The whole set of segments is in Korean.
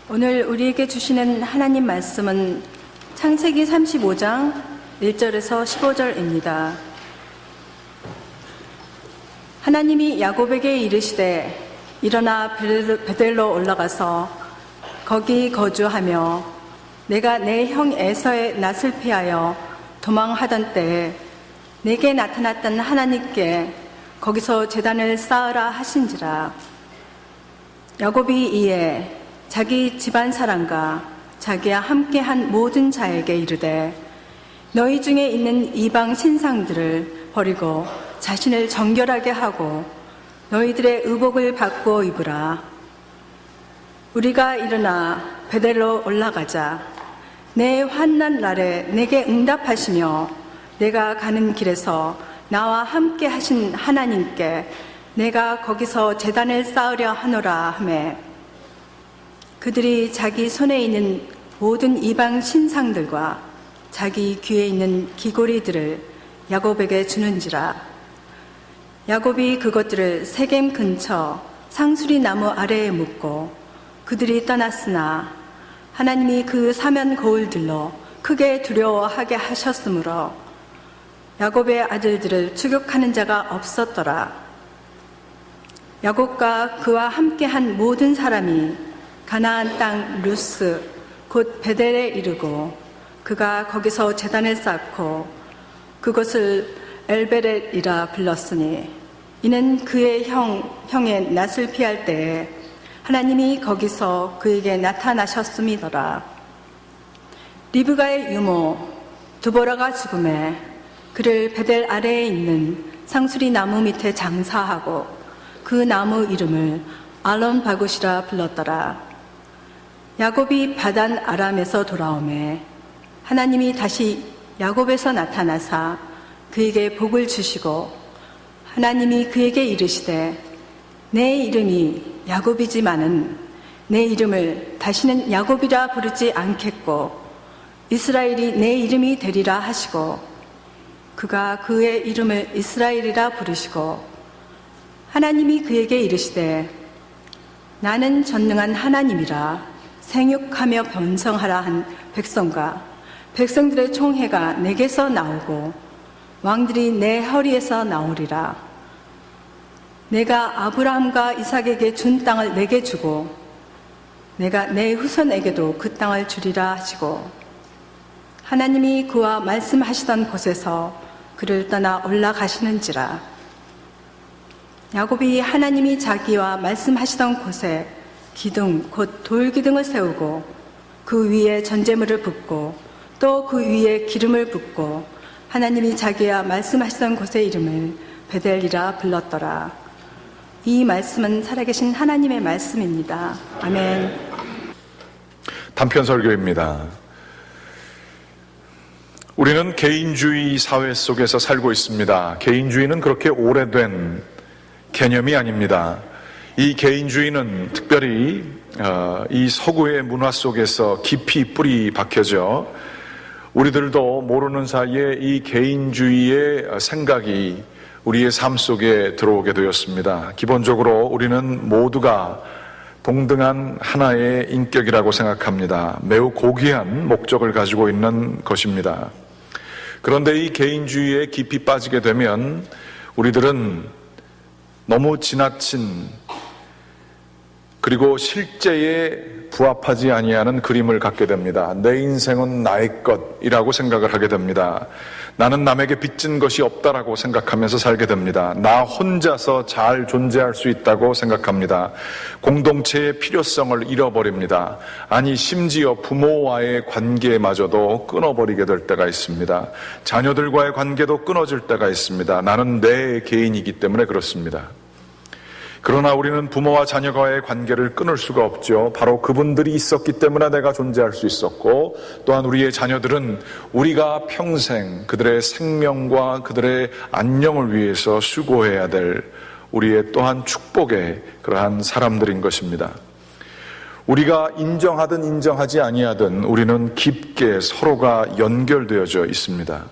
오늘 우리에게 주시는 하나님 말씀은 창세기 35장 1절에서 15절입니다. 하나님이 야곱에게 이르시되 일어나 베델로 올라가서 거기 거주하며 내가 내 형 에서의 낯을 피하여 도망하던 때에 내게 나타났던 하나님께 거기서 제단을 쌓으라 하신지라. 야곱이 이에 자기 집안 사람과 자기와 함께한 모든 자에게 이르되 너희 중에 있는 이방 신상들을 버리고 자신을 정결하게 하고 너희들의 의복을 바꾸어 입으라. 우리가 일어나 베델로 올라가자. 내 환난 날에 내게 응답하시며 내가 가는 길에서 나와 함께 하신 하나님께 내가 거기서 제단을 쌓으려 하노라 하매 그들이 자기 손에 있는 모든 이방 신상들과 자기 귀에 있는 귀고리들을 야곱에게 주는지라. 야곱이 그것들을 세겜 근처 상수리 나무 아래에 묻고 그들이 떠났으나 하나님이 그 사면 거울들로 크게 두려워하게 하셨으므로 야곱의 아들들을 추격하는 자가 없었더라. 야곱과 그와 함께한 모든 사람이 가나안 땅 루스 곧 베델에 이르고 그가 거기서 제단을 쌓고 그것을 엘베렛이라 불렀으니 이는 그의 형의 낯을 피할 때에 하나님이 거기서 그에게 나타나셨음이더라. 리브가의 유모 두보라가 죽음에 그를 베델 아래에 있는 상수리 나무 밑에 장사하고 그 나무 이름을 알론 바굿이라 불렀더라. 야곱이 바단 아람에서 돌아오매 하나님이 다시 야곱에서 나타나사 그에게 복을 주시고 하나님이 그에게 이르시되 내 이름이 야곱이지만은 내 이름을 다시는 야곱이라 부르지 않겠고 이스라엘이 내 이름이 되리라 하시고 그가 그의 이름을 이스라엘이라 부르시고 하나님이 그에게 이르시되 나는 전능한 하나님이라 생육하며 번성하라 한 백성과 백성들의 총회가 내게서 나오고 왕들이 내 허리에서 나오리라. 내가 아브라함과 이삭에게 준 땅을 내게 주고 내가 내 후손에게도 그 땅을 주리라 하시고 하나님이 그와 말씀하시던 곳에서 그를 떠나 올라가시는지라. 야곱이 하나님이 자기와 말씀하시던 곳에 기둥 곧 돌기둥을 세우고 그 위에 전제물을 붓고 또 그 위에 기름을 붓고 하나님이 자기와 말씀하시던 곳의 이름을 베델이라 불렀더라. 이 말씀은 살아계신 하나님의 말씀입니다. 아멘. 단편 설교입니다. 우리는 개인주의 사회 속에서 살고 있습니다. 개인주의는 그렇게 오래된 개념이 아닙니다. 이 개인주의는 특별히 이 서구의 문화 속에서 깊이 뿌리 박혀져 우리들도 모르는 사이에 이 개인주의의 생각이 우리의 삶 속에 들어오게 되었습니다. 기본적으로 우리는 모두가 동등한 하나의 인격이라고 생각합니다. 매우 고귀한 목적을 가지고 있는 것입니다. 그런데 이 개인주의에 깊이 빠지게 되면 우리들은 너무 지나친 그리고 실제에 부합하지 아니하는 그림을 갖게 됩니다. 내 인생은 나의 것이라고 생각을 하게 됩니다. 나는 남에게 빚진 것이 없다라고 생각하면서 살게 됩니다. 나 혼자서 잘 존재할 수 있다고 생각합니다. 공동체의 필요성을 잃어버립니다. 아니 심지어 부모와의 관계마저도 끊어버리게 될 때가 있습니다. 자녀들과의 관계도 끊어질 때가 있습니다. 나는 내 개인이기 때문에 그렇습니다. 그러나 우리는 부모와 자녀와의 관계를 끊을 수가 없죠. 바로 그분들이 있었기 때문에 내가 존재할 수 있었고 또한 우리의 자녀들은 우리가 평생 그들의 생명과 그들의 안녕을 위해서 수고해야 될 우리의 또한 축복의 그러한 사람들인 것입니다. 우리가 인정하든 인정하지 아니하든 우리는 깊게 서로가 연결되어져 있습니다.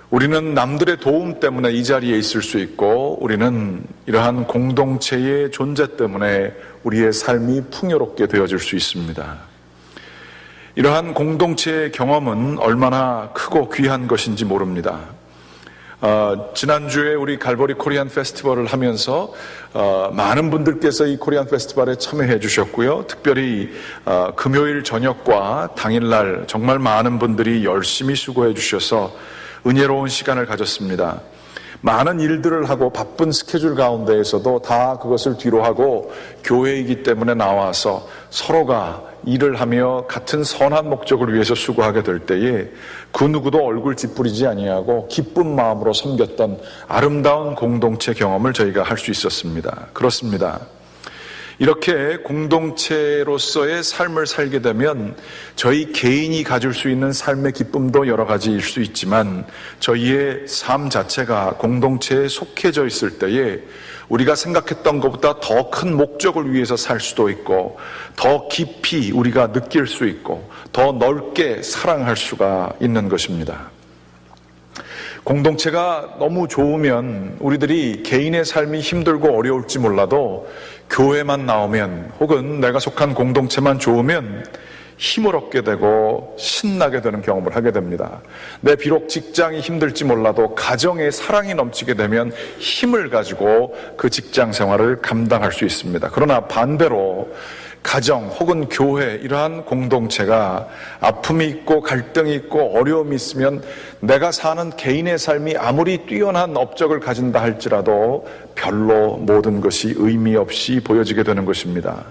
우리는 남들의 도움 때문에 이 자리에 있을 수 있고 우리는 이러한 공동체의 존재 때문에 우리의 삶이 풍요롭게 되어질 수 있습니다. 이러한 공동체의 경험은 얼마나 크고 귀한 것인지 모릅니다. 지난주에 우리 갈보리 코리안 페스티벌을 하면서 많은 분들께서 이 코리안 페스티벌에 참여해 주셨고요. 특별히 금요일 저녁과 당일날 정말 많은 분들이 열심히 수고해 주셔서 은혜로운 시간을 가졌습니다. 많은 일들을 하고 바쁜 스케줄 가운데에서도 다 그것을 뒤로하고 교회이기 때문에 나와서 서로가 일을 하며 같은 선한 목적을 위해서 수고하게 될 때에 그 누구도 얼굴 찌푸리지 아니하고 기쁜 마음으로 섬겼던 아름다운 공동체 경험을 저희가 할 수 있었습니다. 그렇습니다. 이렇게 공동체로서의 삶을 살게 되면 저희 개인이 가질 수 있는 삶의 기쁨도 여러 가지일 수 있지만 저희의 삶 자체가 공동체에 속해져 있을 때에 우리가 생각했던 것보다 더 큰 목적을 위해서 살 수도 있고 더 깊이 우리가 느낄 수 있고 더 넓게 사랑할 수가 있는 것입니다. 공동체가 너무 좋으면 우리들이 개인의 삶이 힘들고 어려울지 몰라도 교회만 나오면 혹은 내가 속한 공동체만 좋으면 힘을 얻게 되고 신나게 되는 경험을 하게 됩니다. 내 비록 직장이 힘들지 몰라도 가정에 사랑이 넘치게 되면 힘을 가지고 그 직장 생활을 감당할 수 있습니다. 그러나 반대로 가정 혹은 교회 이러한 공동체가 아픔이 있고 갈등이 있고 어려움이 있으면 내가 사는 개인의 삶이 아무리 뛰어난 업적을 가진다 할지라도 별로 모든 것이 의미 없이 보여지게 되는 것입니다.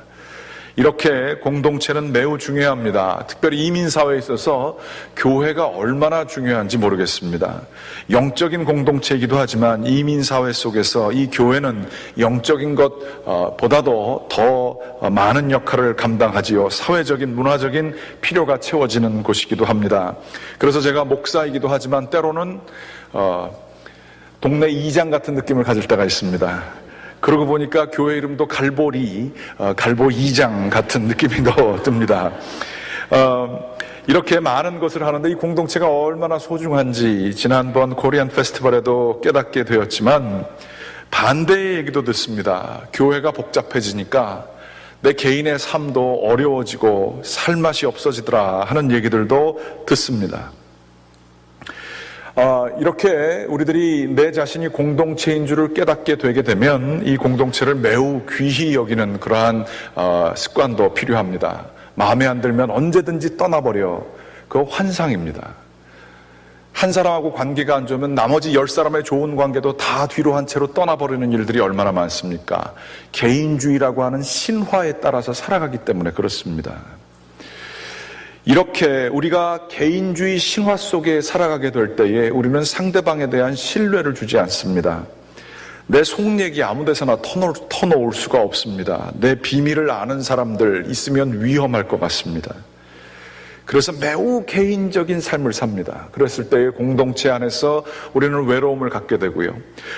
이렇게 공동체는 매우 중요합니다. 특별히 이민사회에 있어서 교회가 얼마나 중요한지 모르겠습니다. 영적인 공동체이기도 하지만 이민사회 속에서 이 교회는 영적인 것보다도 더 많은 역할을 감당하지요. 사회적인 문화적인 필요가 채워지는 곳이기도 합니다. 그래서 제가 목사이기도 하지만 때로는 동네 이장 같은 느낌을 가질 때가 있습니다. 그러고 보니까 교회 이름도 갈보리, 갈보 이장 같은 느낌이 더 듭니다. 이렇게 많은 것을 하는데 이 공동체가 얼마나 소중한지 지난번 코리안 페스티벌에도 깨닫게 되었지만 반대의 얘기도 듣습니다. 교회가 복잡해지니까 내 개인의 삶도 어려워지고 살맛이 없어지더라 하는 얘기들도 듣습니다. 이렇게 우리들이 내 자신이 공동체인 줄을 깨닫게 되게 되면 이 공동체를 매우 귀히 여기는 그러한 습관도 필요합니다. 마음에 안 들면 언제든지 떠나버려. 그거 환상입니다. 한 사람하고 관계가 안 좋으면 나머지 10사람의 좋은 관계도 다 뒤로 한 채로 떠나버리는 일들이 얼마나 많습니까? 개인주의라고 하는 신화에 따라서 살아가기 때문에 그렇습니다. 이렇게 우리가 개인주의 신화 속에 살아가게 될 때에 우리는 상대방에 대한 신뢰를 주지 않습니다. 내 속 얘기 아무 데서나 터놓을 수가 없습니다. 내 비밀을 아는 사람들 있으면 위험할 것 같습니다. 그래서 매우 개인적인 삶을 삽니다. 그랬을 때의 공동체 안에서 우리는 외로움을 갖게 되고요.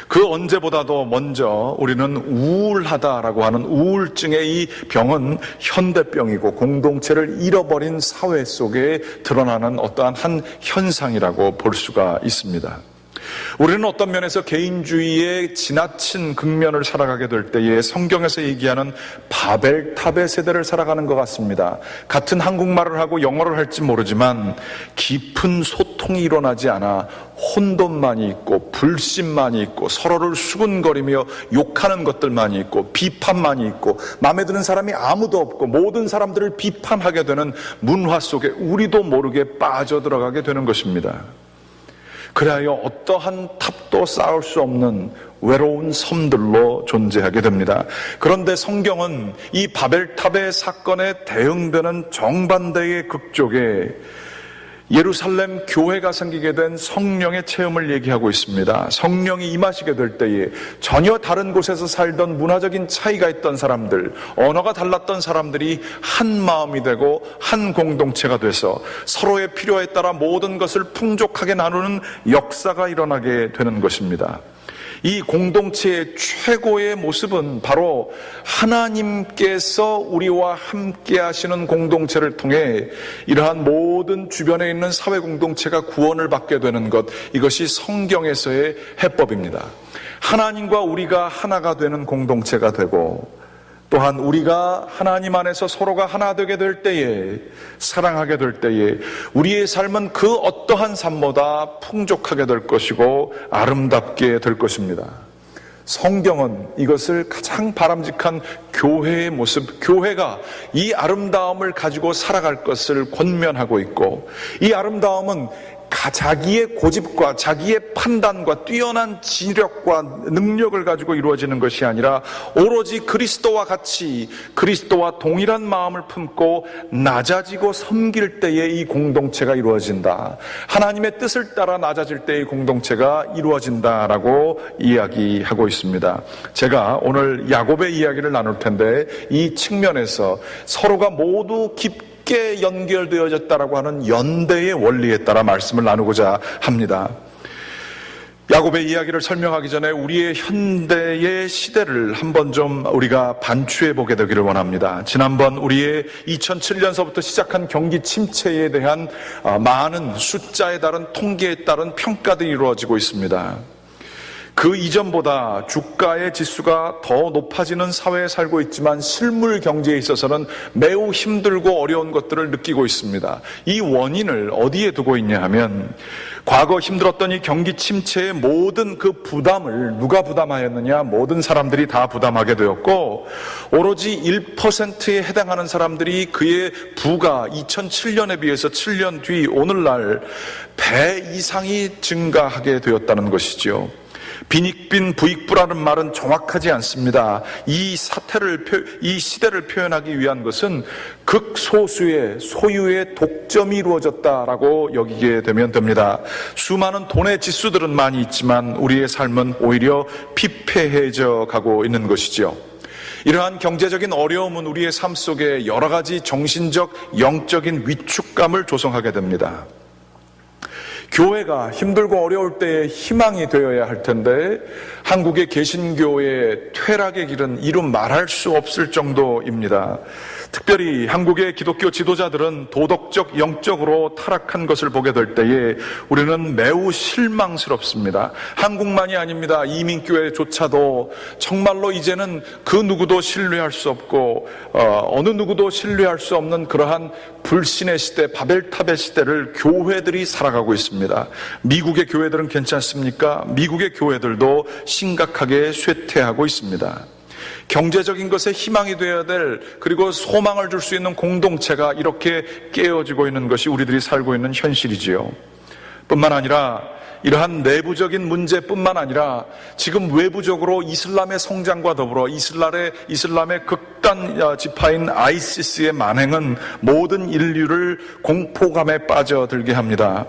그 언제보다도 먼저 우리는 우울하다라고 하는 우울증의 이 병은 현대병이고 공동체를 잃어버린 사회 속에 드러나는 어떠한 한 현상이라고 볼 수가 있습니다. 우리는 어떤 면에서 개인주의의 지나친 극면을 살아가게 될 때에 성경에서 얘기하는 바벨탑의 세대를 살아가는 것 같습니다. 같은 한국말을 하고 영어를 할지 모르지만 깊은 소통이 일어나지 않아 혼돈만이 있고 불신만이 있고 서로를 수군거리며 욕하는 것들만이 있고 비판만이 있고 마음에 드는 사람이 아무도 없고 모든 사람들을 비판하게 되는 문화 속에 우리도 모르게 빠져들어가게 되는 것입니다. 그래야 어떠한 탑도 쌓을 수 없는 외로운 섬들로 존재하게 됩니다. 그런데 성경은 이 바벨탑의 사건에 대응되는 정반대의 극쪽에 예루살렘 교회가 생기게 된 성령의 체험을 얘기하고 있습니다. 성령이 임하시게 될 때에 전혀 다른 곳에서 살던 문화적인 차이가 있던 사람들, 언어가 달랐던 사람들이 한 마음이 되고 한 공동체가 돼서 서로의 필요에 따라 모든 것을 풍족하게 나누는 역사가 일어나게 되는 것입니다. 이 공동체의 최고의 모습은 바로 하나님께서 우리와 함께 하시는 공동체를 통해 이러한 모든 주변에 있는 사회 공동체가 구원을 받게 되는 것, 이것이 성경에서의 해법입니다. 하나님과 우리가 하나가 되는 공동체가 되고, 또한 우리가 하나님 안에서 서로가 하나 되게 될 때에, 사랑하게 될 때에 우리의 삶은 그 어떠한 삶보다 풍족하게 될 것이고 아름답게 될 것입니다. 성경은 이것을 가장 바람직한 교회의 모습, 교회가 이 아름다움을 가지고 살아갈 것을 권면하고 있고, 이 아름다움은 자기의 고집과 자기의 판단과 뛰어난 지력과 능력을 가지고 이루어지는 것이 아니라 오로지 그리스도와 같이, 그리스도와 동일한 마음을 품고 낮아지고 섬길 때에 이 공동체가 이루어진다. 하나님의 뜻을 따라 낮아질 때의 공동체가 이루어진다라고 이야기하고 있습니다. 제가 오늘 야곱의 이야기를 나눌 텐데, 이 측면에서 서로가 모두 깊게 연결되어졌다라고 하는 연대의 원리에 따라 말씀을 나누고자 합니다. 야곱의 이야기를 설명하기 전에 우리의 현대의 시대를 한번 좀 우리가 반추해 보게 되기를 원합니다. 지난번 우리의 2007년서부터 시작한 경기 침체에 대한 많은 숫자에 따른 통계에 따른 평가들이 이루어지고 있습니다. 그 이전보다 주가의 지수가 더 높아지는 사회에 살고 있지만 실물 경제에 있어서는 매우 힘들고 어려운 것들을 느끼고 있습니다. 이 원인을 어디에 두고 있냐 하면, 과거 힘들었던 이 경기 침체의 모든 그 부담을 누가 부담하였느냐? 모든 사람들이 다 부담하게 되었고, 오로지 1%에 해당하는 사람들이 그의 부가 2007년에 비해서 7년 뒤 오늘날 배 이상이 증가하게 되었다는 것이죠. 빈익빈 부익부라는 말은 정확하지 않습니다. 이 시대를 표현하기 위한 것은 극소수의 소유의 독점이 이루어졌다라고 여기게 되면 됩니다. 수많은 돈의 지수들은 많이 있지만 우리의 삶은 오히려 피폐해져 가고 있는 것이지요. 이러한 경제적인 어려움은 우리의 삶 속에 여러 가지 정신적, 영적인 위축감을 조성하게 됩니다. 교회가 힘들고 어려울 때에 희망이 되어야 할 텐데, 한국의 개신교의 퇴락의 길은 이루 말할 수 없을 정도입니다. 특별히 한국의 기독교 지도자들은 도덕적, 영적으로 타락한 것을 보게 될 때에 우리는 매우 실망스럽습니다. 한국만이 아닙니다. 이민교회조차도 정말로 이제는 그 누구도 신뢰할 수 없고 어느 누구도 신뢰할 수 없는 그러한 불신의 시대, 바벨탑의 시대를 교회들이 살아가고 있습니다. 미국의 교회들은 괜찮습니까? 미국의 교회들도 심각하게 쇠퇴하고 있습니다. 경제적인 것에 희망이 되어야 될, 그리고 소망을 줄 수 있는 공동체가 이렇게 깨어지고 있는 것이 우리들이 살고 있는 현실이지요. 뿐만 아니라 이러한 내부적인 문제뿐만 아니라 지금 외부적으로 이슬람의 성장과 더불어 이슬람의 극단 지파인 아이시스의 만행은 모든 인류를 공포감에 빠져들게 합니다.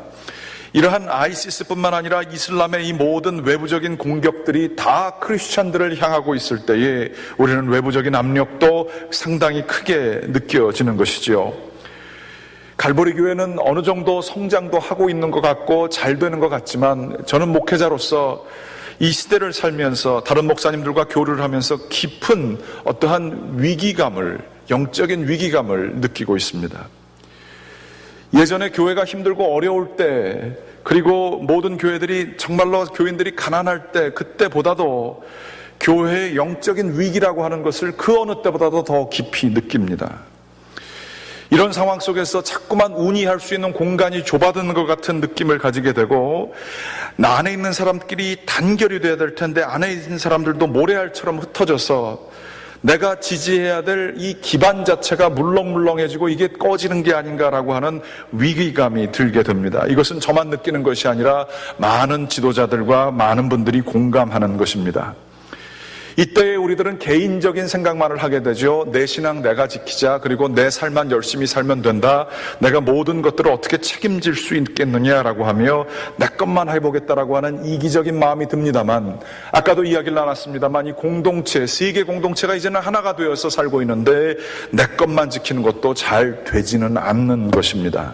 이러한 아이시스뿐만 아니라 이슬람의 이 모든 외부적인 공격들이 다 크리스찬들을 향하고 있을 때에 우리는 외부적인 압력도 상당히 크게 느껴지는 것이지요. 갈보리 교회는 어느 정도 성장도 하고 있는 것 같고 잘 되는 것 같지만, 저는 목회자로서 이 시대를 살면서 다른 목사님들과 교류를 하면서 깊은 어떠한 위기감을, 영적인 위기감을 느끼고 있습니다. 예전에 교회가 힘들고 어려울 때, 그리고 모든 교회들이 정말로 교인들이 가난할 때, 그때보다도 교회의 영적인 위기라고 하는 것을 그 어느 때보다도 더 깊이 느낍니다. 이런 상황 속에서 자꾸만 운이할 수 있는 공간이 좁아드는 것 같은 느낌을 가지게 되고, 안에 있는 사람끼리 단결이 돼야 될 텐데 안에 있는 사람들도 모래알처럼 흩어져서 내가 지지해야 될 이 기반 자체가 물렁물렁해지고 이게 꺼지는 게 아닌가라고 하는 위기감이 들게 됩니다. 이것은 저만 느끼는 것이 아니라 많은 지도자들과 많은 분들이 공감하는 것입니다. 이때에 우리들은 개인적인 생각만을 하게 되죠. 내 신앙 내가 지키자, 그리고 내 삶만 열심히 살면 된다, 내가 모든 것들을 어떻게 책임질 수 있겠느냐라고 하며 내 것만 해보겠다라고 하는 이기적인 마음이 듭니다만, 아까도 이야기를 나눴습니다만 이 공동체, 세계 공동체가 이제는 하나가 되어서 살고 있는데 내 것만 지키는 것도 잘 되지는 않는 것입니다.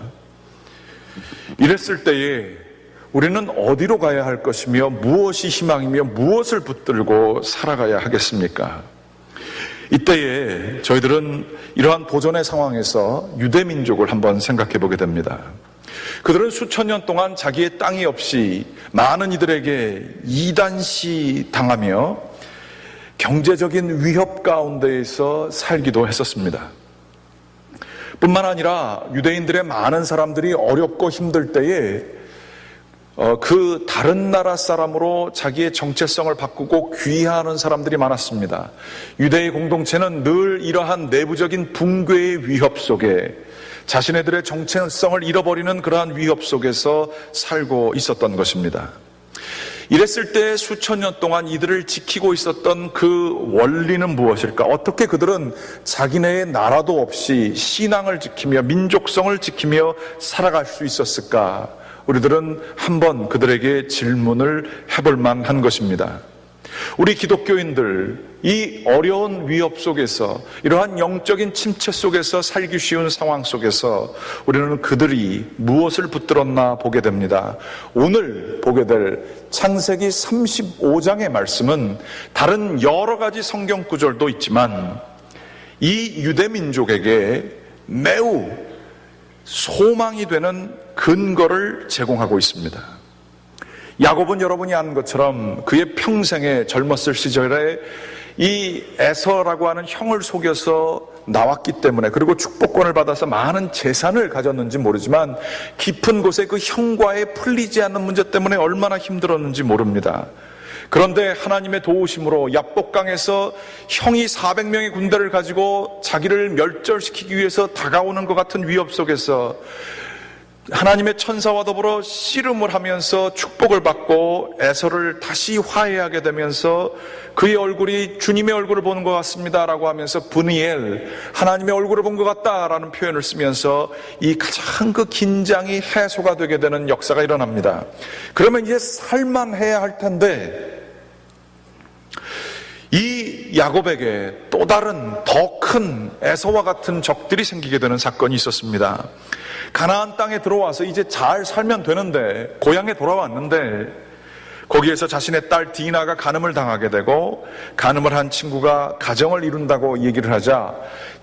이랬을 때에 우리는 어디로 가야 할 것이며 무엇이 희망이며 무엇을 붙들고 살아가야 하겠습니까? 이때에 저희들은 이러한 보존의 상황에서 유대민족을 한번 생각해 보게 됩니다. 그들은 수천 년 동안 자기의 땅이 없이 많은 이들에게 이단시 당하며 경제적인 위협 가운데에서 살기도 했었습니다. 뿐만 아니라 유대인들의 많은 사람들이 어렵고 힘들 때에 그 다른 나라 사람으로 자기의 정체성을 바꾸고 귀화하는 사람들이 많았습니다. 유대의 공동체는 늘 이러한 내부적인 붕괴의 위협 속에 자신네들의 정체성을 잃어버리는 그러한 위협 속에서 살고 있었던 것입니다. 이랬을 때 수천 년 동안 이들을 지키고 있었던 그 원리는 무엇일까? 어떻게 그들은 자기네의 나라도 없이 신앙을 지키며 민족성을 지키며 살아갈 수 있었을까? 우리들은 한번 그들에게 질문을 해볼 만한 것입니다. 우리 기독교인들, 이 어려운 위협 속에서, 이러한 영적인 침체 속에서 살기 쉬운 상황 속에서 우리는 그들이 무엇을 붙들었나 보게 됩니다. 오늘 보게 될 창세기 35장의 말씀은 다른 여러 가지 성경 구절도 있지만 이 유대 민족에게 매우 소망이 되는 근거를 제공하고 있습니다. 야곱은 여러분이 아는 것처럼 그의 평생에 젊었을 시절에 이 에서라고 하는 형을 속여서 나왔기 때문에, 그리고 축복권을 받아서 많은 재산을 가졌는지 모르지만 깊은 곳에 그 형과의 풀리지 않는 문제 때문에 얼마나 힘들었는지 모릅니다. 그런데 하나님의 도우심으로 야복강에서 형이 400명의 군대를 가지고 자기를 멸절시키기 위해서 다가오는 것 같은 위협 속에서 하나님의 천사와 더불어 씨름을 하면서 축복을 받고 에서를 다시 화해하게 되면서 그의 얼굴이 주님의 얼굴을 보는 것 같습니다 라고 하면서 브니엘, 하나님의 얼굴을 본 것 같다라는 표현을 쓰면서 이 가장 그 긴장이 해소가 되게 되는 역사가 일어납니다. 그러면 이제 살만해야 할 텐데 이 야곱에게 또 다른 더 큰 에서와 같은 적들이 생기게 되는 사건이 있었습니다. 가나안 땅에 들어와서 이제 잘 살면 되는데, 고향에 돌아왔는데 거기에서 자신의 딸 디나가 간음을 당하게 되고, 간음을 한 친구가 가정을 이룬다고 얘기를 하자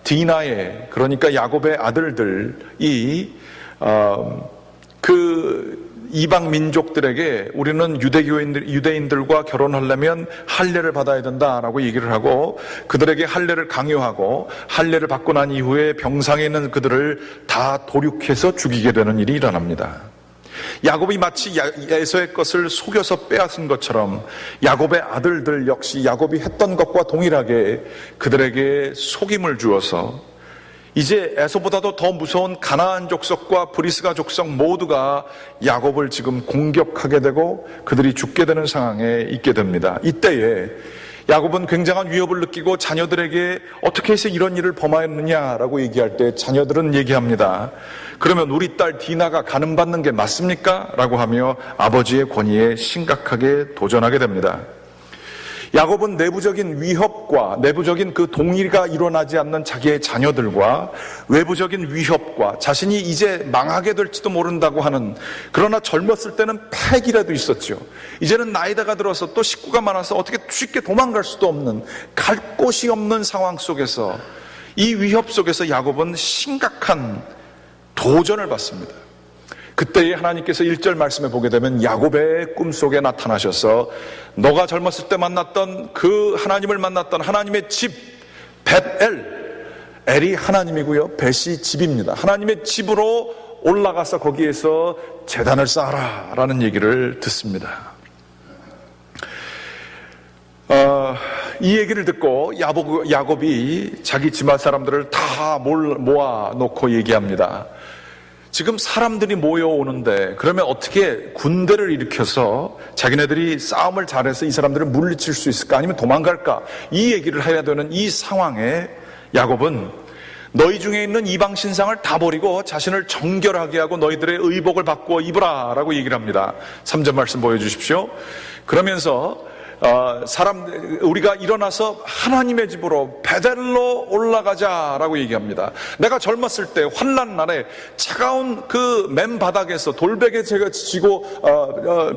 디나의, 그러니까 야곱의 아들들이 그 이방 민족들에게 우리는 유대인들과 결혼하려면 할례를 받아야 된다라고 얘기를 하고, 그들에게 할례를 강요하고, 할례를 받고 난 이후에 병상에 있는 그들을 다 도륙해서 죽이게 되는 일이 일어납니다. 야곱이 마치 에서의 것을 속여서 빼앗은 것처럼 야곱의 아들들 역시 야곱이 했던 것과 동일하게 그들에게 속임을 주어서 이제 에서보다도 더 무서운 가나안 족속과 브리스가 족속 모두가 야곱을 지금 공격하게 되고 그들이 죽게 되는 상황에 있게 됩니다. 이때에 야곱은 굉장한 위협을 느끼고 자녀들에게 어떻게 해서 이런 일을 범하였느냐라고 얘기할 때 자녀들은 얘기합니다. 그러면 우리 딸 디나가 간음받는 게 맞습니까? 라고 하며 아버지의 권위에 심각하게 도전하게 됩니다. 야곱은 내부적인 위협과 내부적인 그 동의가 일어나지 않는 자기의 자녀들과 외부적인 위협과 자신이 이제 망하게 될지도 모른다고 하는, 그러나 젊었을 때는 패기라도 있었죠. 이제는 나이다가 들어서 또 식구가 많아서 어떻게 쉽게 도망갈 수도 없는, 갈 곳이 없는 상황 속에서, 이 위협 속에서 야곱은 심각한 도전을 받습니다. 그때에 하나님께서 1절 말씀에 보게 되면 야곱의 꿈속에 나타나셔서 너가 젊었을 때 만났던 그 하나님을 만났던 하나님의 집 벳엘, 엘이 하나님이고요, 벳이 집입니다. 하나님의 집으로 올라가서 거기에서 제단을 쌓아라 라는 얘기를 듣습니다. 이 얘기를 듣고 야곱이 자기 집안 사람들을 다 모아놓고 얘기합니다. 지금 사람들이 모여오는데 그러면 어떻게 군대를 일으켜서 자기네들이 싸움을 잘해서 이 사람들을 물리칠 수 있을까? 아니면 도망갈까? 이 얘기를 해야 되는 이 상황에 야곱은 너희 중에 있는 이방 신상을 다 버리고 자신을 정결하게 하고 너희들의 의복을 바꾸어 입으라 라고 얘기를 합니다. 3절 말씀 보여주십시오. 그러면서 우리가 일어나서 하나님의 집으로 베델로 올라가자라고 얘기합니다. 내가 젊었을 때 환난 날에 차가운 그 맨바닥에서 돌베개 제가 지고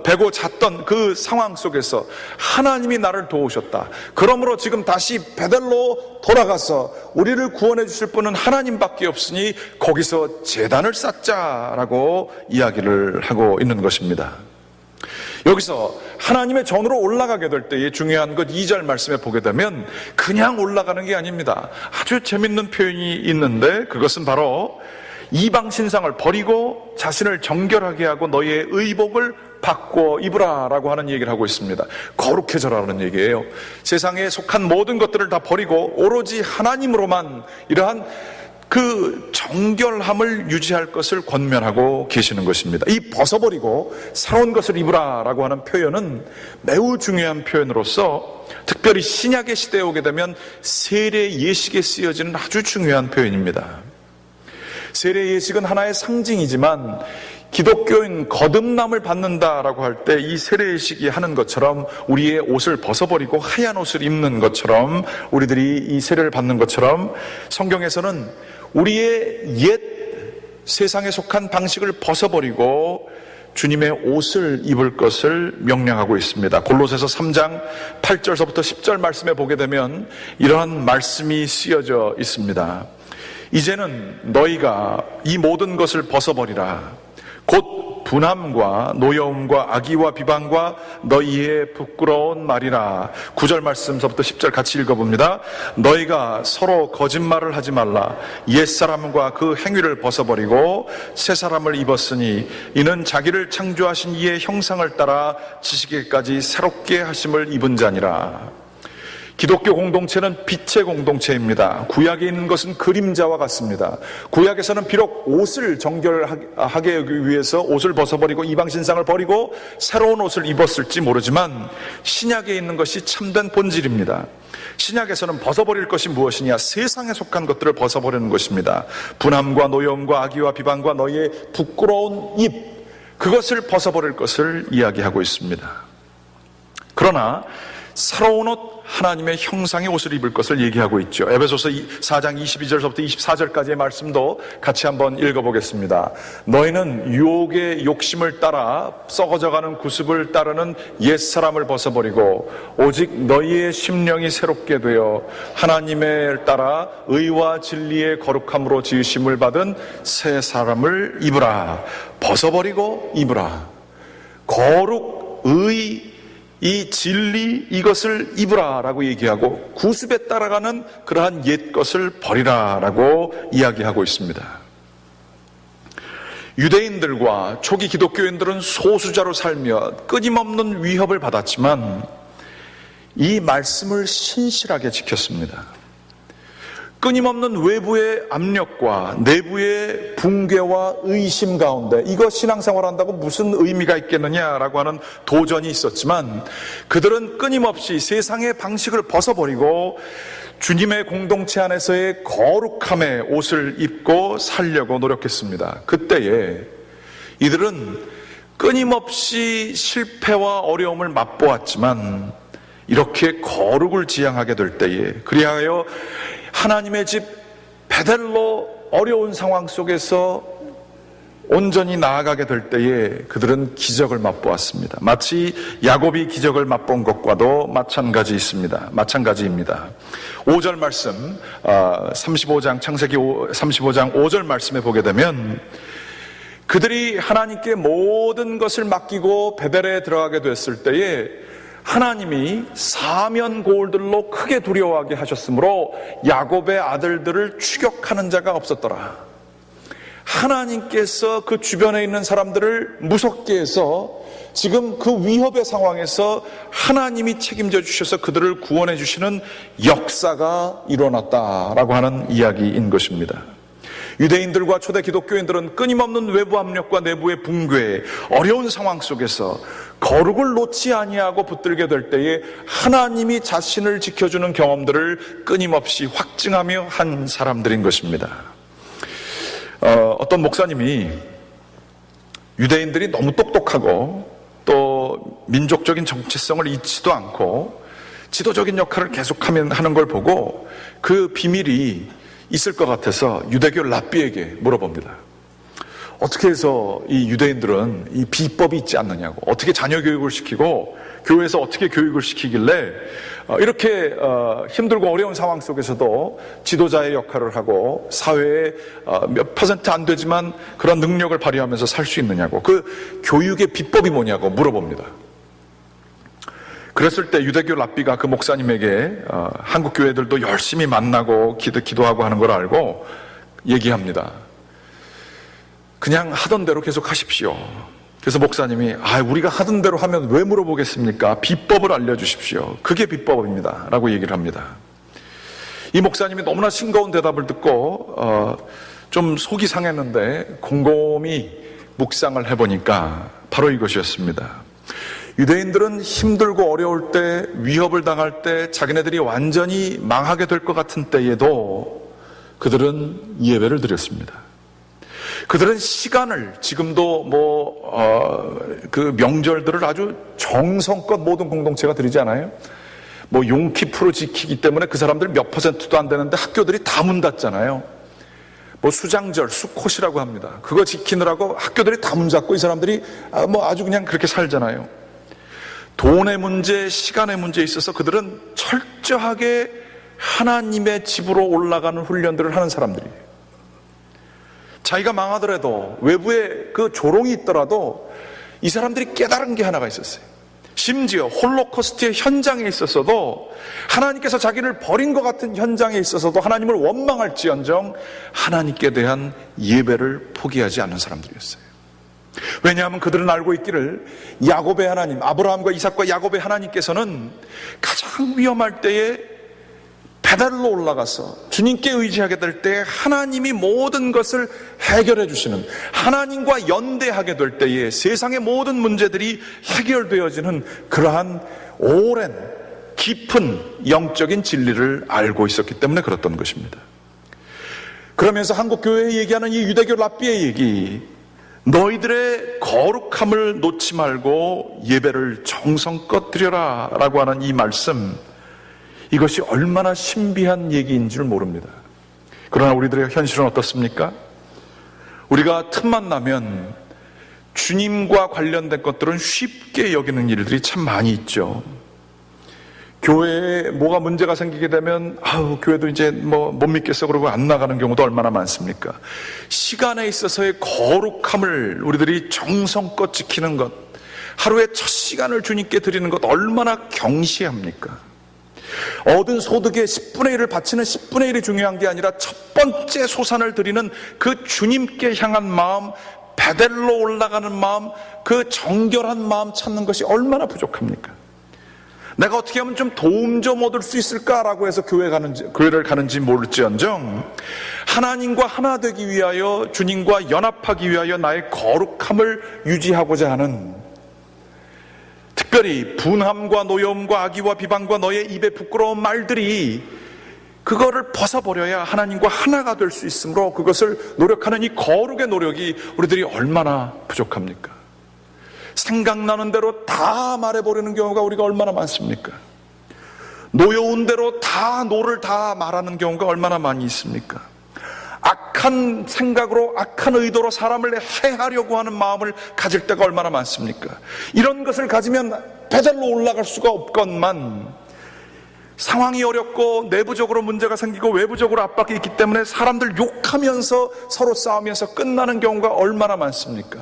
베고 잤던 그 상황 속에서 하나님이 나를 도우셨다. 그러므로 지금 다시 베델로 돌아가서 우리를 구원해 주실 분은 하나님밖에 없으니 거기서 제단을 쌓자라고 이야기를 하고 있는 것입니다. 여기서 하나님의 전으로 올라가게 될 때의 중요한 것 2절 말씀에 보게 되면 그냥 올라가는 게 아닙니다. 아주 재밌는 표현이 있는데 그것은 바로 이방 신상을 버리고 자신을 정결하게 하고 너희의 의복을 바꿔 입으라 라고 하는 얘기를 하고 있습니다. 거룩해져라는 얘기예요. 세상에 속한 모든 것들을 다 버리고 오로지 하나님으로만 이러한 그 정결함을 유지할 것을 권면하고 계시는 것입니다. 이 벗어버리고 새로운 것을 입으라 라고 하는 표현은 매우 중요한 표현으로서 특별히 신약의 시대에 오게 되면 세례 예식에 쓰여지는 아주 중요한 표현입니다. 세례 예식은 하나의 상징이지만 기독교인 거듭남을 받는다라고 할 때 이 세례 예식이 하는 것처럼 우리의 옷을 벗어버리고 하얀 옷을 입는 것처럼 우리들이 이 세례를 받는 것처럼 성경에서는 우리의 옛 세상에 속한 방식을 벗어버리고 주님의 옷을 입을 것을 명령하고 있습니다. 골로새서 3장 8절서부터 10절 말씀에 보게 되면 이러한 말씀이 쓰여져 있습니다. 이제는 너희가 이 모든 것을 벗어버리라. 곧 분함과 노여움과 악의와 비방과 너희의 부끄러운 말이라. 9절 말씀서부터 10절 같이 읽어봅니다. 너희가 서로 거짓말을 하지 말라. 옛사람과 그 행위를 벗어버리고 새사람을 입었으니 이는 자기를 창조하신 이의 형상을 따라 지식에까지 새롭게 하심을 입은 자니라. 기독교 공동체는 빛의 공동체입니다. 구약에 있는 것은 그림자와 같습니다. 구약에서는 비록 옷을 정결하게 하기 위해서 옷을 벗어버리고 이방신상을 버리고 새로운 옷을 입었을지 모르지만 신약에 있는 것이 참된 본질입니다. 신약에서는 벗어버릴 것이 무엇이냐? 세상에 속한 것들을 벗어버리는 것입니다. 분함과 노여움과 악의와 비방과 너희의 부끄러운 입, 그것을 벗어버릴 것을 이야기하고 있습니다. 그러나 새로운 옷, 하나님의 형상의 옷을 입을 것을 얘기하고 있죠. 에베소서 4장 22절부터 24절까지의 말씀도 같이 한번 읽어보겠습니다. 너희는 유혹의 욕심을 따라 썩어져가는 구습을 따르는 옛사람을 벗어버리고 오직 너희의 심령이 새롭게 되어 하나님을 따라 의와 진리의 거룩함으로 지으심을 받은 새 사람을 입으라. 벗어버리고 입으라. 거룩, 의, 이 진리, 이것을 입으라 라고 얘기하고 구습에 따라가는 그러한 옛 것을 버리라 라고 이야기하고 있습니다. 유대인들과 초기 기독교인들은 소수자로 살며 끊임없는 위협을 받았지만 이 말씀을 신실하게 지켰습니다. 끊임없는 외부의 압력과 내부의 붕괴와 의심 가운데 이거 신앙생활한다고 무슨 의미가 있겠느냐라고 하는 도전이 있었지만 그들은 끊임없이 세상의 방식을 벗어버리고 주님의 공동체 안에서의 거룩함의 옷을 입고 살려고 노력했습니다. 그때에 이들은 끊임없이 실패와 어려움을 맛보았지만 이렇게 거룩을 지향하게 될 때에 그리하여 하나님의 집 베델로 어려운 상황 속에서 온전히 나아가게 될 때에 그들은 기적을 맛보았습니다. 마치 야곱이 기적을 맛본 것과도 마찬가지입니다. 5절 말씀, 35장 창세기 35장 5절 말씀에 보게 되면 그들이 하나님께 모든 것을 맡기고 베델에 들어가게 됐을 때에 하나님이 사면 고울들로 크게 두려워하게 하셨으므로 야곱의 아들들을 추격하는 자가 없었더라. 하나님께서 그 주변에 있는 사람들을 무섭게 해서 지금 그 위협의 상황에서 하나님이 책임져 주셔서 그들을 구원해 주시는 역사가 일어났다라고 하는 이야기인 것입니다. 유대인들과 초대 기독교인들은 끊임없는 외부 압력과 내부의 붕괴, 어려운 상황 속에서 거룩을 놓지 아니하고 붙들게 될 때에 하나님이 자신을 지켜주는 경험들을 끊임없이 확증하며 한 사람들인 것입니다. 어떤 목사님이 유대인들이 너무 똑똑하고 또 민족적인 정체성을 잊지도 않고 지도적인 역할을 계속하면 하는 걸 보고 그 비밀이 있을 것 같아서 유대교 랍비에게 물어봅니다. 어떻게 해서 이 유대인들은 이 비법이 있지 않느냐고, 어떻게 자녀 교육을 시키고 교회에서 어떻게 교육을 시키길래 이렇게 힘들고 어려운 상황 속에서도 지도자의 역할을 하고 사회에 몇 퍼센트 안 되지만 그런 능력을 발휘하면서 살 수 있느냐고, 그 교육의 비법이 뭐냐고 물어봅니다. 그랬을 때 유대교 랍비가 그 목사님에게 한국 교회들도 열심히 만나고 기도하고 하는 걸 알고 얘기합니다. 그냥 하던 대로 계속 하십시오. 그래서 목사님이 우리가 하던 대로 하면 왜 물어보겠습니까? 비법을 알려주십시오. 그게 비법입니다 라고 얘기를 합니다. 이 목사님이 너무나 싱거운 대답을 듣고 좀 속이 상했는데 곰곰이 묵상을 해보니까 바로 이것이었습니다. 유대인들은 힘들고 어려울 때, 위협을 당할 때, 자기네들이 완전히 망하게 될 것 같은 때에도 그들은 예배를 드렸습니다. 그들은 시간을, 지금도 그 명절들을 아주 정성껏 모든 공동체가 드리지 않아요? 용키프로 지키기 때문에 그 사람들 몇 퍼센트도 안 되는데 학교들이 다 문 닫잖아요. 수장절, 수콧이라고 합니다. 그거 지키느라고 학교들이 다 문 닫고 이 사람들이 아주 그냥 그렇게 살잖아요. 돈의 문제, 시간의 문제에 있어서 그들은 철저하게 하나님의 집으로 올라가는 훈련들을 하는 사람들이에요. 자기가 망하더라도 외부에 그 조롱이 있더라도 이 사람들이 깨달은 게 하나가 있었어요. 심지어 홀로코스트의 현장에 있어서도 하나님께서 자기를 버린 것 같은 현장에 있어서도 하나님을 원망할지언정 하나님께 대한 예배를 포기하지 않는 사람들이었어요. 왜냐하면 그들은 알고 있기를 야곱의 하나님, 아브라함과 이삭과 야곱의 하나님께서는 가장 위험할 때에 베델로 올라가서 주님께 의지하게 될 때 하나님이 모든 것을 해결해 주시는, 하나님과 연대하게 될 때에 세상의 모든 문제들이 해결되어지는 그러한 오랜 깊은 영적인 진리를 알고 있었기 때문에 그랬던 것입니다. 그러면서 한국교회에 얘기하는 이 유대교 랍비의 얘기, 너희들의 거룩함을 놓지 말고 예배를 정성껏 드려라 라고 하는 이 말씀, 이것이 얼마나 신비한 얘기인 줄 모릅니다. 그러나 우리들의 현실은 어떻습니까? 우리가 틈만 나면 주님과 관련된 것들은 쉽게 여기는 일들이 참 많이 있죠. 교회에 뭐가 문제가 생기게 되면 교회도 이제 못 믿겠어 그러고 안 나가는 경우도 얼마나 많습니까? 시간에 있어서의 거룩함을 우리들이 정성껏 지키는 것, 하루에 첫 시간을 주님께 드리는 것 얼마나 경시합니까? 얻은 소득의 10분의 1을 바치는 10분의 1이 중요한 게 아니라 첫 번째 소산을 드리는 그 주님께 향한 마음, 베델로 올라가는 마음, 그 정결한 마음 찾는 것이 얼마나 부족합니까? 내가 어떻게 하면 좀 도움 좀 얻을 수 있을까라고 해서 교회를 가는지 모를지언정 하나님과 하나 되기 위하여, 주님과 연합하기 위하여 나의 거룩함을 유지하고자 하는, 특별히 분함과 노여움과 악의와 비방과 너의 입에 부끄러운 말들이 그거를 벗어버려야 하나님과 하나가 될 수 있으므로 그것을 노력하는 이 거룩의 노력이 우리들이 얼마나 부족합니까? 생각나는 대로 다 말해버리는 경우가 우리가 얼마나 많습니까? 노여운 대로 노를 다 말하는 경우가 얼마나 많이 있습니까? 악한 생각으로, 악한 의도로 사람을 해하려고 하는 마음을 가질 때가 얼마나 많습니까? 이런 것을 가지면 베델로 올라갈 수가 없건만 상황이 어렵고 내부적으로 문제가 생기고 외부적으로 압박이 있기 때문에 사람들 욕하면서 서로 싸우면서 끝나는 경우가 얼마나 많습니까?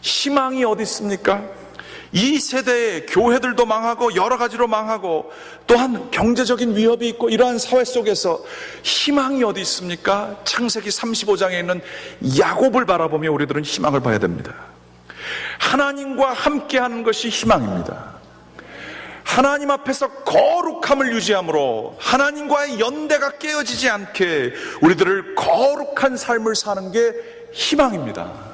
희망이 어디 있습니까? 이 세대의 교회들도 망하고 여러 가지로 망하고 또한 경제적인 위협이 있고 이러한 사회 속에서 희망이 어디 있습니까? 창세기 35장에 있는 야곱을 바라보며 우리들은 희망을 봐야 됩니다. 하나님과 함께하는 것이 희망입니다. 하나님 앞에서 거룩함을 유지함으로 하나님과의 연대가 깨어지지 않게 우리들을 거룩한 삶을 사는 게 희망입니다.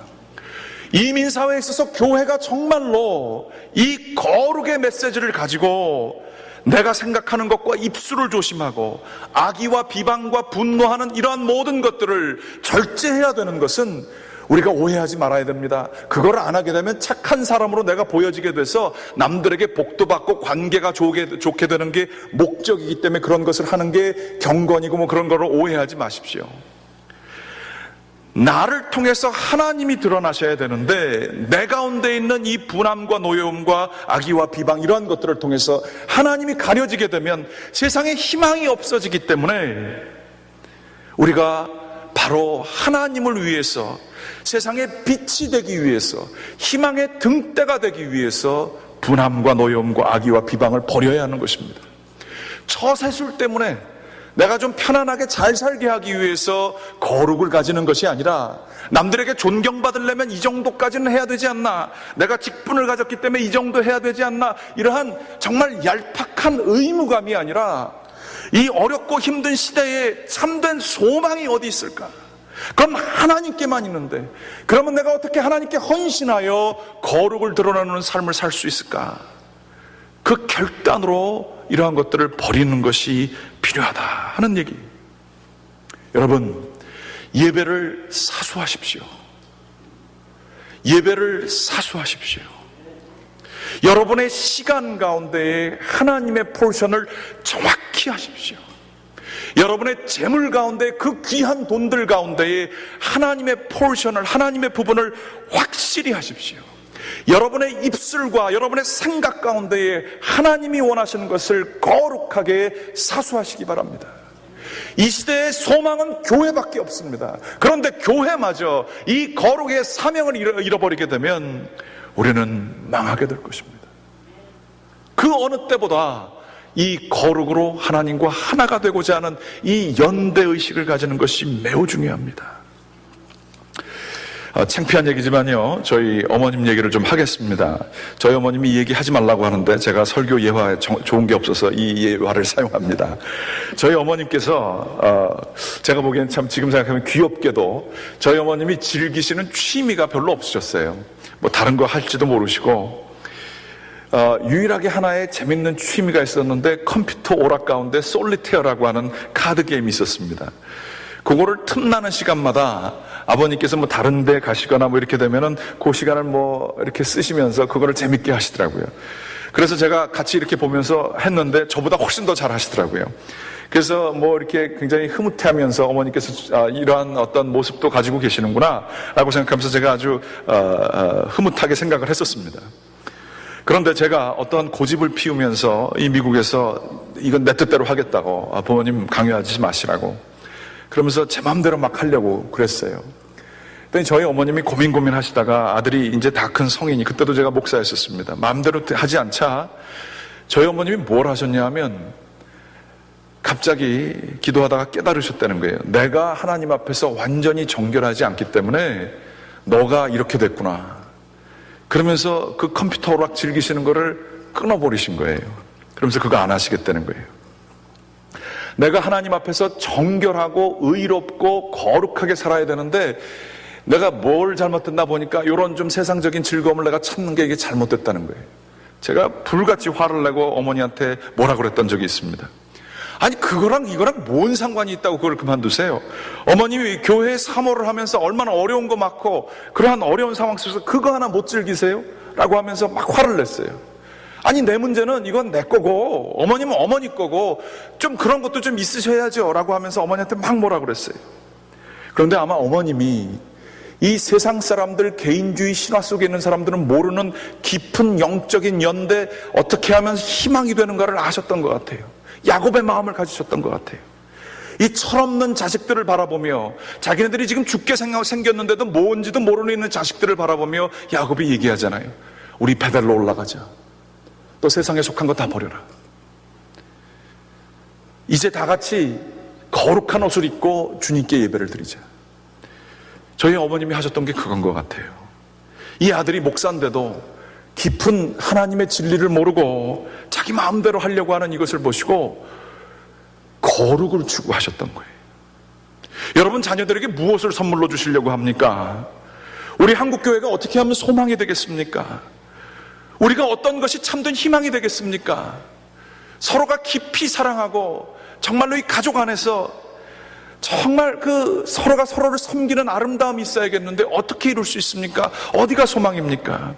이민사회에 있어서 교회가 정말로 이 거룩의 메시지를 가지고 내가 생각하는 것과 입술을 조심하고 악의와 비방과 분노하는 이러한 모든 것들을 절제해야 되는 것은 우리가 오해하지 말아야 됩니다. 그걸 안 하게 되면 착한 사람으로 내가 보여지게 돼서 남들에게 복도 받고 관계가 좋게 되는 게 목적이기 때문에 그런 것을 하는 게 경건이고 뭐 그런 거를 오해하지 마십시오. 나를 통해서 하나님이 드러나셔야 되는데 내 가운데 있는 이 분함과 노여움과 악의와 비방 이러한 것들을 통해서 하나님이 가려지게 되면 세상에 희망이 없어지기 때문에 우리가 바로 하나님을 위해서 세상의 빛이 되기 위해서 희망의 등대가 되기 위해서 분함과 노여움과 악의와 비방을 버려야 하는 것입니다. 처세술 때문에 내가 좀 편안하게 잘 살게 하기 위해서 거룩을 가지는 것이 아니라 남들에게 존경받으려면 이 정도까지는 해야 되지 않나, 내가 직분을 가졌기 때문에 이 정도 해야 되지 않나, 이러한 정말 얄팍한 의무감이 아니라 이 어렵고 힘든 시대에 참된 소망이 어디 있을까? 그건 하나님께만 있는데 그러면 내가 어떻게 하나님께 헌신하여 거룩을 드러나는 삶을 살 수 있을까? 그 결단으로 이러한 것들을 버리는 것이 필요하다 하는 얘기. 여러분, 예배를 사수하십시오. 예배를 사수하십시오. 여러분의 시간 가운데에 하나님의 포션을 정확히 하십시오. 여러분의 재물 가운데 그 귀한 돈들 가운데에 하나님의 포션을, 하나님의 부분을 확실히 하십시오. 여러분의 입술과 여러분의 생각 가운데에 하나님이 원하시는 것을 거룩하게 사수하시기 바랍니다. 이 시대의 소망은 교회밖에 없습니다. 그런데 교회마저 이 거룩의 사명을 잃어버리게 되면 우리는 망하게 될 것입니다. 그 어느 때보다 이 거룩으로 하나님과 하나가 되고자 하는 이 연대의식을 가지는 것이 매우 중요합니다. 창피한 얘기지만요, 저희 어머님 얘기를 좀 하겠습니다. 저희 어머님이 이 얘기 하지 말라고 하는데 제가 설교 예화에 좋은 게 없어서 이 예화를 사용합니다. 저희 어머님께서 제가 보기엔 참 지금 생각하면 귀엽게도 저희 어머님이 즐기시는 취미가 별로 없으셨어요. 뭐 다른 거 할지도 모르시고 유일하게 하나의 재밌는 취미가 있었는데 컴퓨터 오락 가운데 솔리테어라고 하는 카드 게임이 있었습니다. 그거를 틈나는 시간마다 아버님께서 뭐 다른 데 가시거나 뭐 이렇게 되면은 그 시간을 뭐 이렇게 쓰시면서 그거를 재밌게 하시더라고요. 그래서 제가 같이 이렇게 보면서 했는데 저보다 훨씬 더 잘 하시더라고요. 그래서 뭐 이렇게 굉장히 흐뭇해 하면서 어머니께서 이러한 어떤 모습도 가지고 계시는구나 라고 생각하면서 제가 아주 흐뭇하게 생각을 했었습니다. 그런데 제가 어떤 고집을 피우면서 이 미국에서 이건 내 뜻대로 하겠다고 부모님 강요하지 마시라고 그러면서 제 마음대로 막 하려고 그랬어요. 그랬더니 저희 어머님이 고민 하시다가 아들이 이제 다 큰 성인이, 그때도 제가 목사였었습니다. 마음대로 하지 않자 저희 어머님이 뭘 하셨냐 하면 갑자기 기도하다가 깨달으셨다는 거예요. 내가 하나님 앞에서 완전히 정결하지 않기 때문에 너가 이렇게 됐구나. 그러면서 그 컴퓨터 오락 즐기시는 거를 끊어버리신 거예요. 그러면서 그거 안 하시겠다는 거예요. 내가 하나님 앞에서 정결하고 의롭고 거룩하게 살아야 되는데 내가 뭘 잘못했나 보니까 이런 좀 세상적인 즐거움을 내가 찾는 게 이게 잘못됐다는 거예요. 제가 불같이 화를 내고 어머니한테 뭐라 그랬던 적이 있습니다. 아니 그거랑 이거랑 뭔 상관이 있다고 그걸 그만두세요. 어머님이 교회 사모를 하면서 얼마나 어려운 거 많고 그러한 어려운 상황 속에서 그거 하나 못 즐기세요? 라고 하면서 막 화를 냈어요. 아니 내 문제는 이건 내 거고 어머님은 어머니 거고 좀 그런 것도 좀 있으셔야죠 라고 하면서 어머니한테 막 뭐라 그랬어요. 그런데 아마 어머님이 이 세상 사람들 개인주의 신화 속에 있는 사람들은 모르는 깊은 영적인 연대, 어떻게 하면 희망이 되는가를 아셨던 것 같아요. 야곱의 마음을 가지셨던 것 같아요. 이 철없는 자식들을 바라보며 자기네들이 지금 죽게 생겼는데도 뭔지도 모르는 자식들을 바라보며 야곱이 얘기하잖아요. 우리 베델로 올라가자. 또 세상에 속한 거 다 버려라. 이제 다 같이 거룩한 옷을 입고 주님께 예배를 드리자. 저희 어머님이 하셨던 게 그건 것 같아요. 이 아들이 목사인데도 깊은 하나님의 진리를 모르고 자기 마음대로 하려고 하는 이것을 보시고 거룩을 추구하셨던 거예요. 여러분 자녀들에게 무엇을 선물로 주시려고 합니까? 우리 한국교회가 어떻게 하면 소망이 되겠습니까? 우리가 어떤 것이 참된 희망이 되겠습니까? 서로가 깊이 사랑하고 정말로 이 가족 안에서 정말 서로가 서로를 섬기는 아름다움이 있어야겠는데 어떻게 이룰 수 있습니까? 어디가 소망입니까?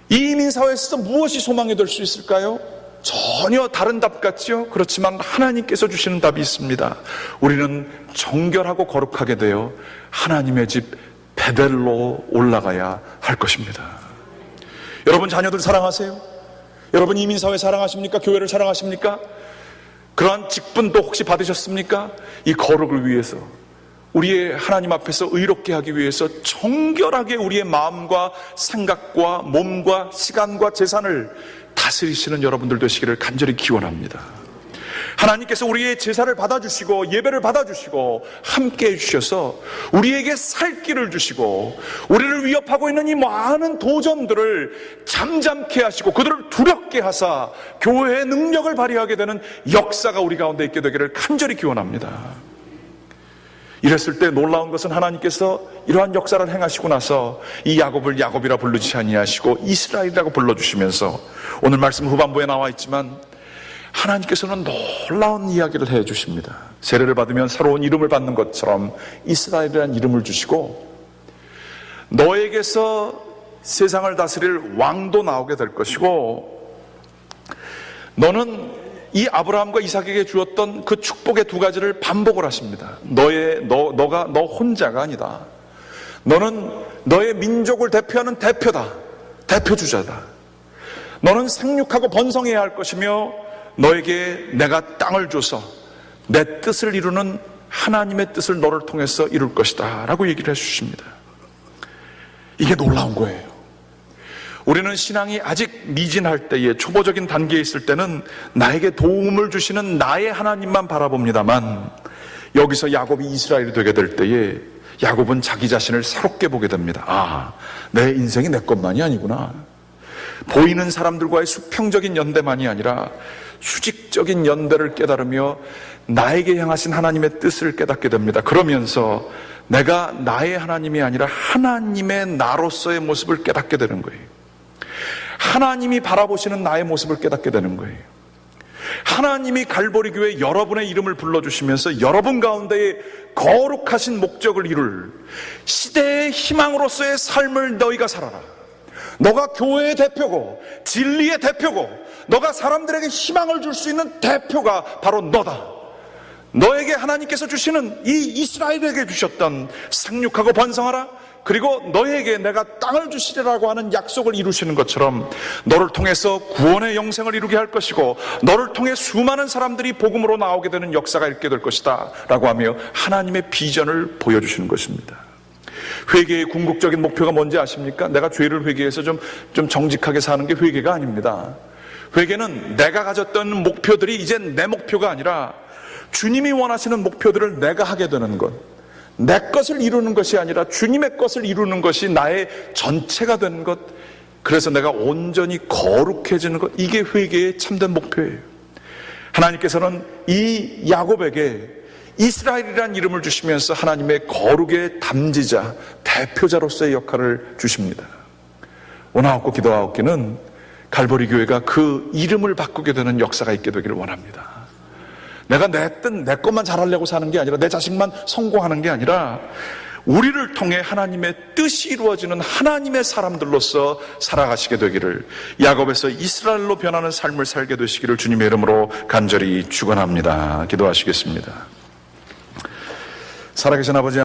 이 이민사회에서 무엇이 소망이 될 수 있을까요? 전혀 다른 답 같죠? 그렇지만 하나님께서 주시는 답이 있습니다. 우리는 정결하고 거룩하게 되어 하나님의 집 베델로 올라가야 할 것입니다. 여러분 자녀들 사랑하세요? 여러분 이민사회 사랑하십니까? 교회를 사랑하십니까? 그러한 직분도 혹시 받으셨습니까? 이 거룩을 위해서, 우리의 하나님 앞에서 의롭게 하기 위해서 정결하게 우리의 마음과 생각과 몸과 시간과 재산을 다스리시는 여러분들 되시기를 간절히 기원합니다. 하나님께서 우리의 제사를 받아주시고 예배를 받아주시고 함께 해주셔서 우리에게 살 길을 주시고 우리를 위협하고 있는 이 많은 도전들을 잠잠케 하시고 그들을 두렵게 하사 교회의 능력을 발휘하게 되는 역사가 우리 가운데 있게 되기를 간절히 기원합니다. 이랬을 때 놀라운 것은 하나님께서 이러한 역사를 행하시고 나서 이 야곱을 야곱이라 부르지 아니하시고 이스라엘이라고 불러주시면서 오늘 말씀 후반부에 나와 있지만 하나님께서는 놀라운 이야기를 해주십니다. 세례를 받으면 새로운 이름을 받는 것처럼 이스라엘이라는 이름을 주시고 너에게서 세상을 다스릴 왕도 나오게 될 것이고 너는 이 아브라함과 이삭에게 주었던 그 축복의 두 가지를 반복을 하십니다. 너가 너 혼자가 아니다. 너는 너의 민족을 대표하는 대표다. 대표주자다. 너는 생육하고 번성해야 할 것이며 너에게 내가 땅을 줘서 내 뜻을 이루는 하나님의 뜻을 너를 통해서 이룰 것이다 라고 얘기를 해주십니다. 이게 놀라운 거예요. 우리는 신앙이 아직 미진할 때에 초보적인 단계에 있을 때는 나에게 도움을 주시는 나의 하나님만 바라봅니다만 여기서 야곱이 이스라엘이 되게 될 때에 야곱은 자기 자신을 새롭게 보게 됩니다. 아, 내 인생이 내 것만이 아니구나. 보이는 사람들과의 수평적인 연대만이 아니라 수직적인 연대를 깨달으며 나에게 향하신 하나님의 뜻을 깨닫게 됩니다. 그러면서 내가 나의 하나님이 아니라 하나님의 나로서의 모습을 깨닫게 되는 거예요. 하나님이 바라보시는 나의 모습을 깨닫게 되는 거예요. 하나님이 갈보리 교회 여러분의 이름을 불러주시면서 여러분 가운데에 거룩하신 목적을 이룰 시대의 희망으로서의 삶을 너희가 살아라. 너가 교회의 대표고 진리의 대표고 너가 사람들에게 희망을 줄 수 있는 대표가 바로 너다. 너에게 하나님께서 주시는 이 이스라엘에게 주셨던 생육하고 번성하라, 그리고 너에게 내가 땅을 주시리라고 하는 약속을 이루시는 것처럼 너를 통해서 구원의 영생을 이루게 할 것이고 너를 통해 수많은 사람들이 복음으로 나오게 되는 역사가 있게 될 것이다 라고 하며 하나님의 비전을 보여주시는 것입니다. 회개의 궁극적인 목표가 뭔지 아십니까? 내가 죄를 회개해서 좀 정직하게 사는 게 회개가 아닙니다. 회개는 내가 가졌던 목표들이 이제 내 목표가 아니라 주님이 원하시는 목표들을 내가 하게 되는 것, 내 것을 이루는 것이 아니라 주님의 것을 이루는 것이 나의 전체가 되는 것, 그래서 내가 온전히 거룩해지는 것, 이게 회개의 참된 목표예요. 하나님께서는 이 야곱에게 이스라엘이라는 이름을 주시면서 하나님의 거룩의 담지자, 대표자로서의 역할을 주십니다. 원하옵고 기도하옵기는 갈보리 교회가 그 이름을 바꾸게 되는 역사가 있게 되기를 원합니다. 내가 내 뜻, 내 것만 잘하려고 사는 게 아니라 내 자식만 성공하는 게 아니라 우리를 통해 하나님의 뜻이 이루어지는 하나님의 사람들로서 살아가시게 되기를, 야곱에서 이스라엘로 변하는 삶을 살게 되시기를 주님의 이름으로 간절히 축원합니다. 기도하시겠습니다. 살아계신 아버지